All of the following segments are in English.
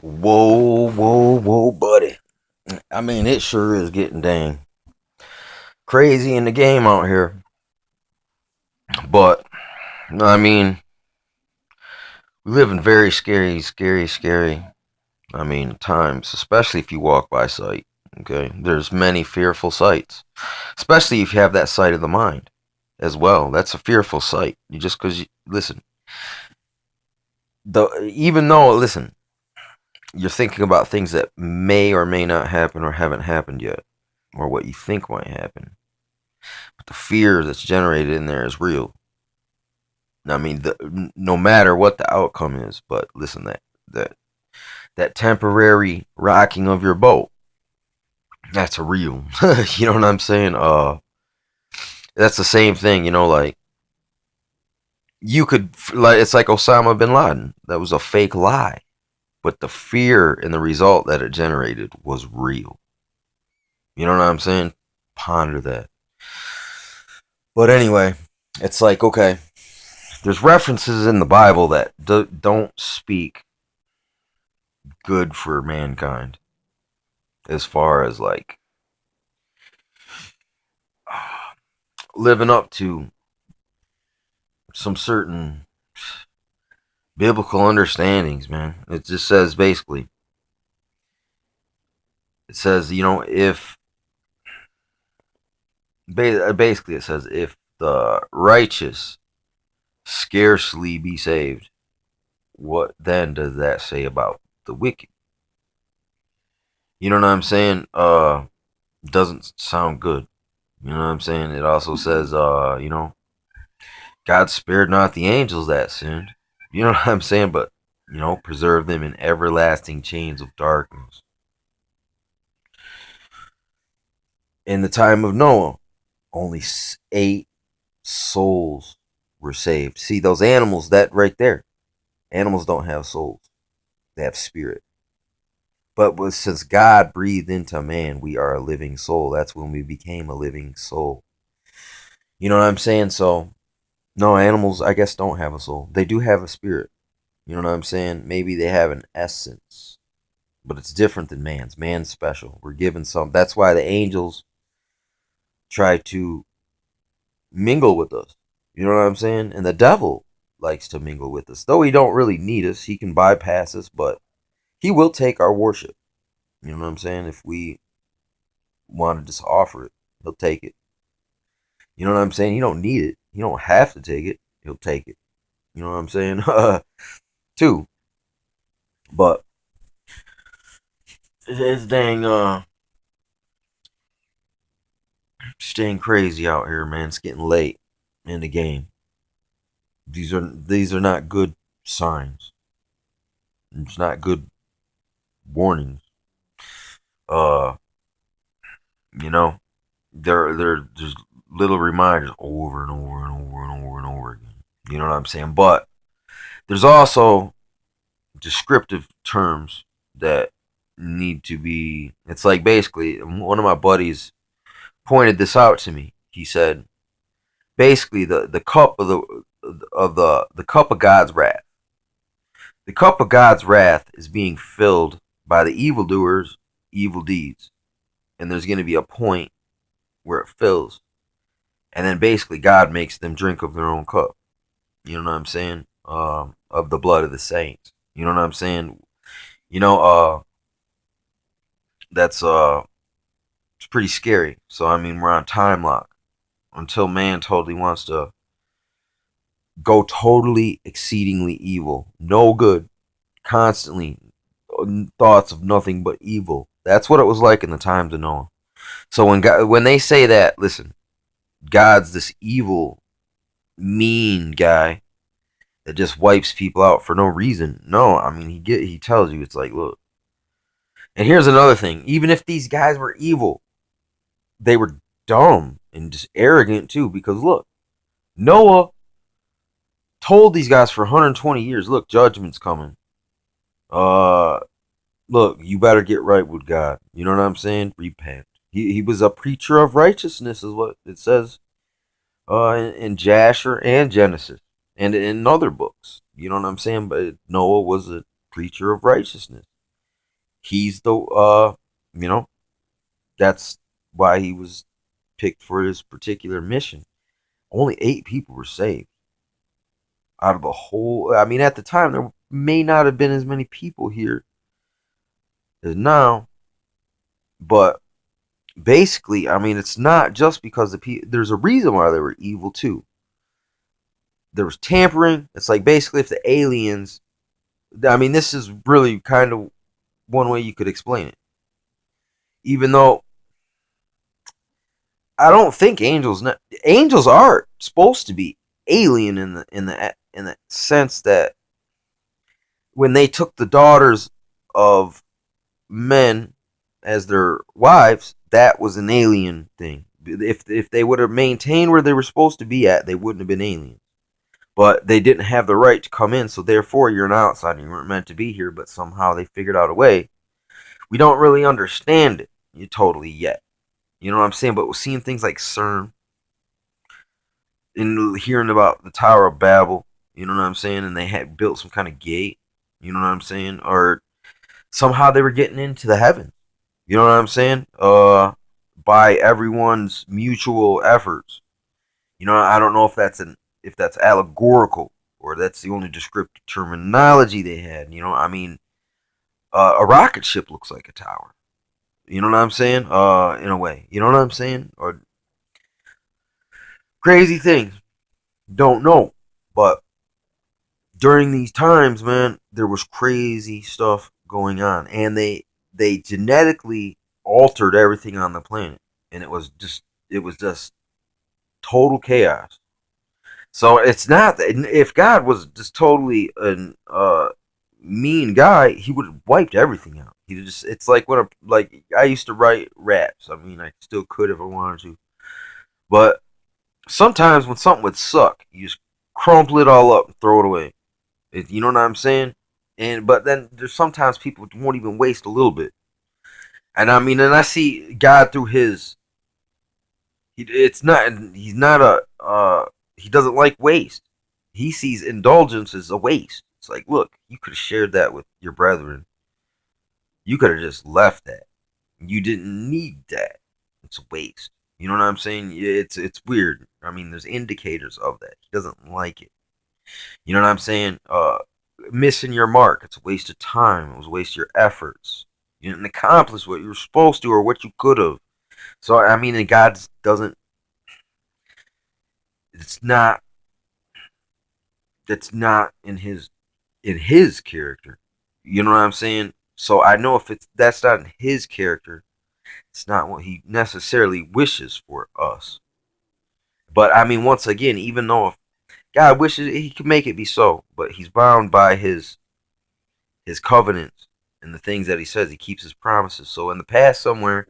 Whoa, buddy. I mean, it sure is getting dang crazy in the game out here. But, I mean, we live in very scary, times, especially if you walk by sight. Okay? There's many fearful sights, especially if you have that sight of the mind as well. That's a fearful sight. You just because, listen, even though, listen, you're thinking about things that may or may not happen or haven't happened yet, or what you think might happen. But the fear that's generated in there is real. I mean, no matter what the outcome is, but listen, that that temporary rocking of your boat, that's a real. You know what I'm saying? That's the same thing. Like you could like it's like Osama bin Laden. That was a fake lie, but the fear and the result that it generated was real. You know what I'm saying? Ponder that. But anyway, it's like okay, there's references in the Bible that don't speak good for mankind as far as like living up to some certain biblical understandings, man. It just says basically, it says, if basically it says if the righteous scarcely be saved, what then does that say about the wicked? You know what I'm saying? Doesn't sound good. You know what I'm saying? It also says, God spared not the angels that sinned. You know what I'm saying? But, preserve them in everlasting chains of darkness. In the time of Noah, only 8 souls were saved. See, those animals, that right there, animals don't have souls, they have spirit. But since God breathed into man, we are a living soul. That's when we became a living soul. You know what I'm saying? So, no, animals, I guess, don't have a soul. They do have a spirit. You know what I'm saying? Maybe they have an essence, but it's different than man's. Man's special. We're given some. That's why the angels try to mingle with us. You know what I'm saying? And the devil likes to mingle with us. Though he don't really need us, he can bypass us, but he will take our worship. You know what I'm saying? If we want to just offer it, he'll take it. You know what I'm saying? You don't need it. You don't have to take it. He'll take it. You know what I'm saying? Too. But it's dang staying crazy out here, man. It's getting late in the game. These are not good signs. It's not good warnings. Uh, you know, they're just little reminders over and over and over and over and over again. You know what I'm saying? But there's also descriptive terms that need to be. It's like basically one of my buddies pointed this out to me. He said basically the cup of the cup of God's wrath. The cup of God's wrath is being filled by the evildoers' evil deeds, and there's going to be a point where it fills, and then basically God makes them drink of their own cup. You know what I'm saying? Of the blood of the saints. You know what I'm saying? You know, that's it's pretty scary. So I mean, we're on time lock until man totally wants to go totally exceedingly evil, no good, constantly thoughts of nothing but evil. That's what it was like in the times of Noah. So when they say that, listen, God's this evil, mean guy that just wipes people out for no reason. No, I mean he tells you it's like, look. And here's another thing. Even if these guys were evil, they were dumb and just arrogant too. Because look, Noah told these guys for 120 years, look, judgment's coming. Uh, look, you better get right with God. You know what I'm saying? Repent. He was a preacher of righteousness, is what it says in Jasher and Genesis and in other books. You know what I'm saying? But Noah was a preacher of righteousness. He's the you know, that's why he was picked for this particular mission. Only 8 people were saved out of the whole. I mean, at the time, there may not have been as many people here as now, but basically, I mean, it's not just because the people. There's a reason why they were evil too. There was tampering. It's like basically if the aliens. I mean, this is really kind of one way you could explain it. Even though I don't think angels are supposed to be alien in the sense that when they took the daughters of men as their wives, that was an alien thing. If they would have maintained where they were supposed to be at, they wouldn't have been aliens. But they didn't have the right to come in, so therefore you're an outsider. You weren't meant to be here, but somehow they figured out a way. We don't really understand it totally yet. You know what I'm saying? But we're seeing things like CERN and hearing about the Tower of Babel. You know what I'm saying? And they had built some kind of gate. You know what I'm saying? Or somehow they were getting into the heavens. You know what I'm saying? By everyone's mutual efforts. You know, I don't know if that's allegorical or that's the only descriptive terminology they had. You know, I mean, a rocket ship looks like a tower. You know what I'm saying? In a way. You know what I'm saying? Or crazy things. Don't know. But during these times, man, there was crazy stuff going on. And they genetically altered everything on the planet. And it was just total chaos. So it's not that if God was just totally an mean guy, he would have wiped everything out. He just it's like when like I used to write raps. I mean, I still could if I wanted to, but sometimes when something would suck, you just crumple it all up and throw it away. You know what I'm saying? And but then there's sometimes people won't even waste a little bit. And I mean, and I see God through his. It's not. He's not a. He doesn't like waste. He sees indulgence as a waste. It's like, look, you could have shared that with your brethren. You could have just left that. You didn't need that. It's a waste. You know what I'm saying? It's weird. I mean, there's indicators of that. He doesn't like it. You know what I'm saying? Missing your mark. It's a waste of time. It was a waste of your efforts. You didn't accomplish what you were supposed to or what you could have. So I mean, and God doesn't. It's not. That's not in his character. You know what I'm saying? So I know if it's that's not in his character, it's not what he necessarily wishes for us. But I mean, once again, even though if God wishes he could make it be so, but he's bound by his covenants and the things that he says. He keeps his promises. So in the past, somewhere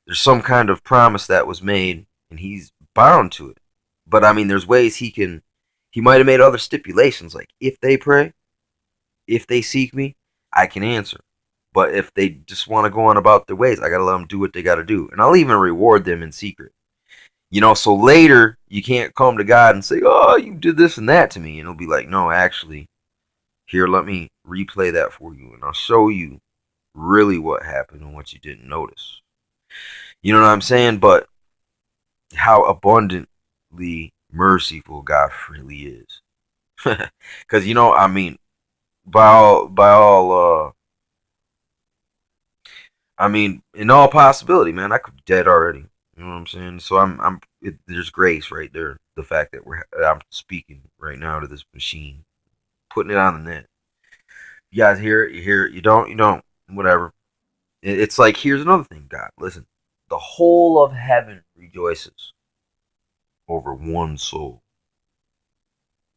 there's some kind of promise that was made, and he's bound to it. But I mean, there's ways he can. He might have made other stipulations, like if they pray, if they seek me, I can answer. But if they just want to go on about their ways, I gotta let them do what they gotta do, and I'll even reward them in secret. So later you can't come to God and say, "Oh, you did this and that to me," and he'll be like, "No, actually, here, let me replay that for you, and I'll show you really what happened and what you didn't notice." You know what I'm saying? But how abundantly merciful God really is, because I mean, by all, I mean, in all possibility, man, I could be dead already. You know what I'm saying? So there's grace right there. The fact that I'm speaking right now to this machine, putting it on the net. You guys hear it, you hear it. You don't. Whatever. It's like here's another thing, God. Listen, the whole of heaven rejoices over one soul.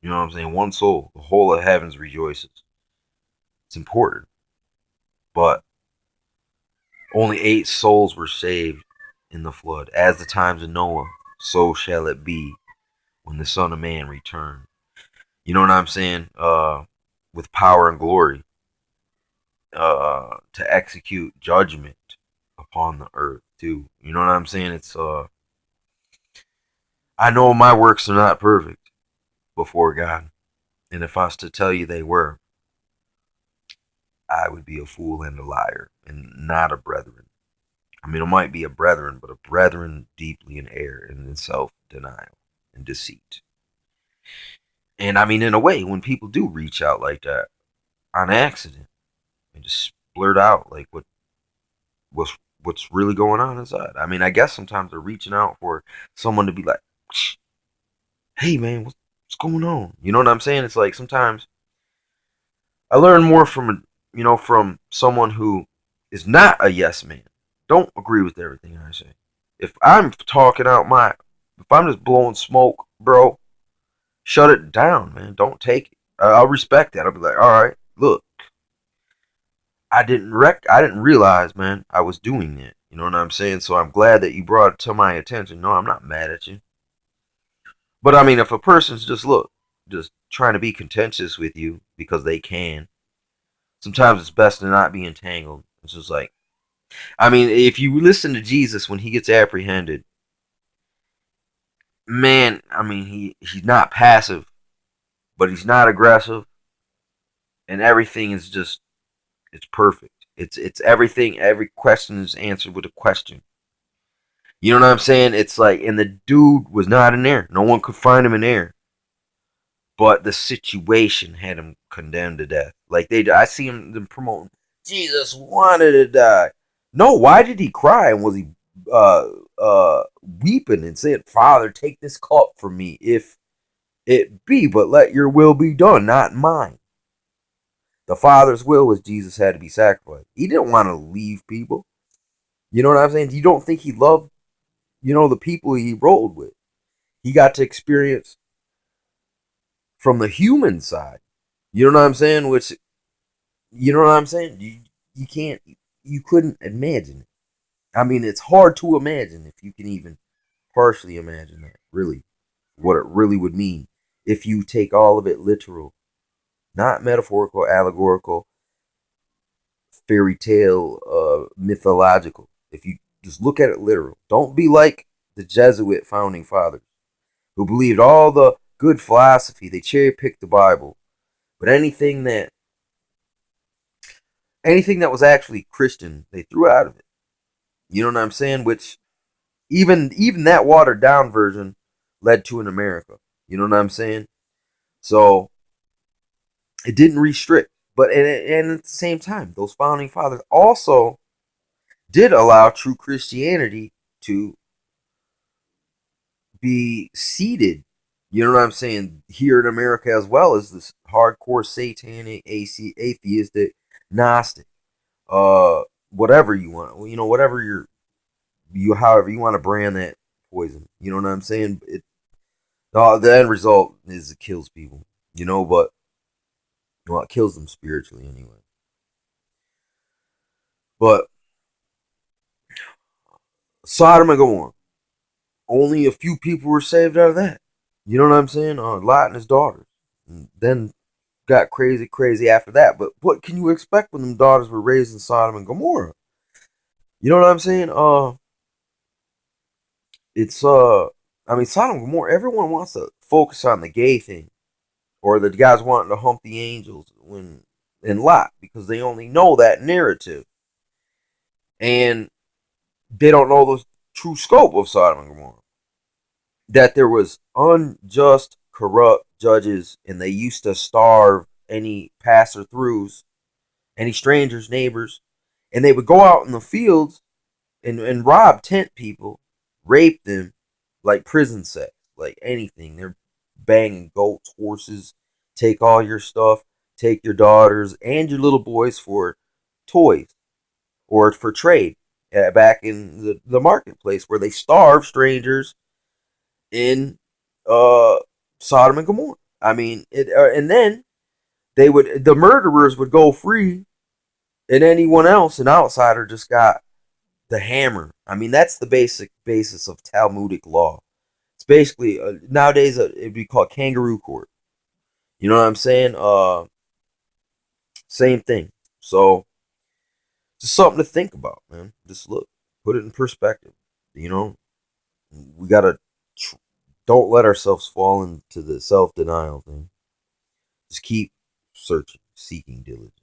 You know what I'm saying? One soul. The whole of heavens rejoices. It's important, but only 8 souls were saved in the flood. As the times of Noah, so shall it be when the Son of Man returns. You know what I'm saying? With power and glory, to execute judgment upon the earth too. You know what I'm saying? I know my works are not perfect before God, and if I was to tell you they were, I would be a fool and a liar and not a brethren. I mean, it might be a brethren, but a brethren deeply in error and in self denial and deceit. And I mean, in a way, when people do reach out like that on accident and just blurt out like what's what's really going on inside. I mean, I guess sometimes they're reaching out for someone to be like, "Hey, man, what's going on?" You know what I'm saying? It's like sometimes I learn more from from someone who is not a yes man. Don't agree with everything I say. If I'm talking out if I'm just blowing smoke, bro, shut it down, man. Don't take it. I'll respect that. I'll be like, all right, look, I didn't realize, man, I was doing it. You know what I'm saying? So I'm glad that you brought it to my attention. No, I'm not mad at you. But I mean, if a person's just trying to be contentious with you because they can, sometimes it's best to not be entangled. It's just like, I mean, if you listen to Jesus when he gets apprehended, man, I mean, he's not passive, but he's not aggressive, and everything is just it's perfect. It's everything. Every question is answered with a question. You know what I'm saying? It's like, and the dude was not in there. No one could find him in there. But the situation had him condemned to death. Like I see them promoting. Jesus wanted to die. No, why did he cry? And was he uh weeping and said, "Father, take this cup from me, if it be, but let your will be done, not mine." The Father's will was Jesus had to be sacrificed. He didn't want to leave people. You know what I'm saying? You don't think he loved, the people he rolled with? He got to experience from the human side. You know what I'm saying? Which, you know what I'm saying? You can't, you couldn't imagine it. I mean, it's hard to imagine if you can even partially imagine that, really, what it really would mean if you take all of it literal, not metaphorical, allegorical, fairy tale, mythological. If you just look at it literal, don't be like the Jesuit founding fathers who believed all the good philosophy. They cherry picked the Bible, but anything that was actually Christian, they threw out of it. You know what I'm saying? Which even that watered down version led to in America. You know what I'm saying? So it didn't restrict, but and at the same time, those founding fathers also did allow true Christianity to be seated. You know what I'm saying? Here in America, as well as this hardcore satanic, atheistic, Gnostic, uh, whatever you want. Whatever however you want to brand that poison. You know what I'm saying? The end result is it kills people. But well, it kills them spiritually anyway. But Sodom and Gomorrah, only a few people were saved out of that. You know what I'm saying? Lot and his daughters. And then got crazy, crazy after that. But what can you expect when them daughters were raised in Sodom and Gomorrah? You know what I'm saying? It's I mean, Sodom and Gomorrah. Everyone wants to focus on the gay thing, or the guys wanting to hump the angels when in Lot, because they only know that narrative, and they don't know the true scope of Sodom and Gomorrah. That there was unjust, corrupt judges, and they used to starve any passer throughs, any strangers, neighbors, and they would go out in the fields and rob tent people, rape them like prison sex, like anything. They're banging goats, horses, take all your stuff, take your daughters and your little boys for toys or for trade, back in the marketplace where they starve strangers in uh, Sodom and Gomorrah. I mean, and then the murderers would go free, and anyone else, an outsider, just got the hammer. I mean, that's the basic basis of Talmudic law. It's basically nowadays it'd be called kangaroo court. You know what I'm saying? Same thing. So just something to think about, man. Just look, put it in perspective. You know, we gotta don't let ourselves fall into the self denial thing. Just keep searching, seeking diligently.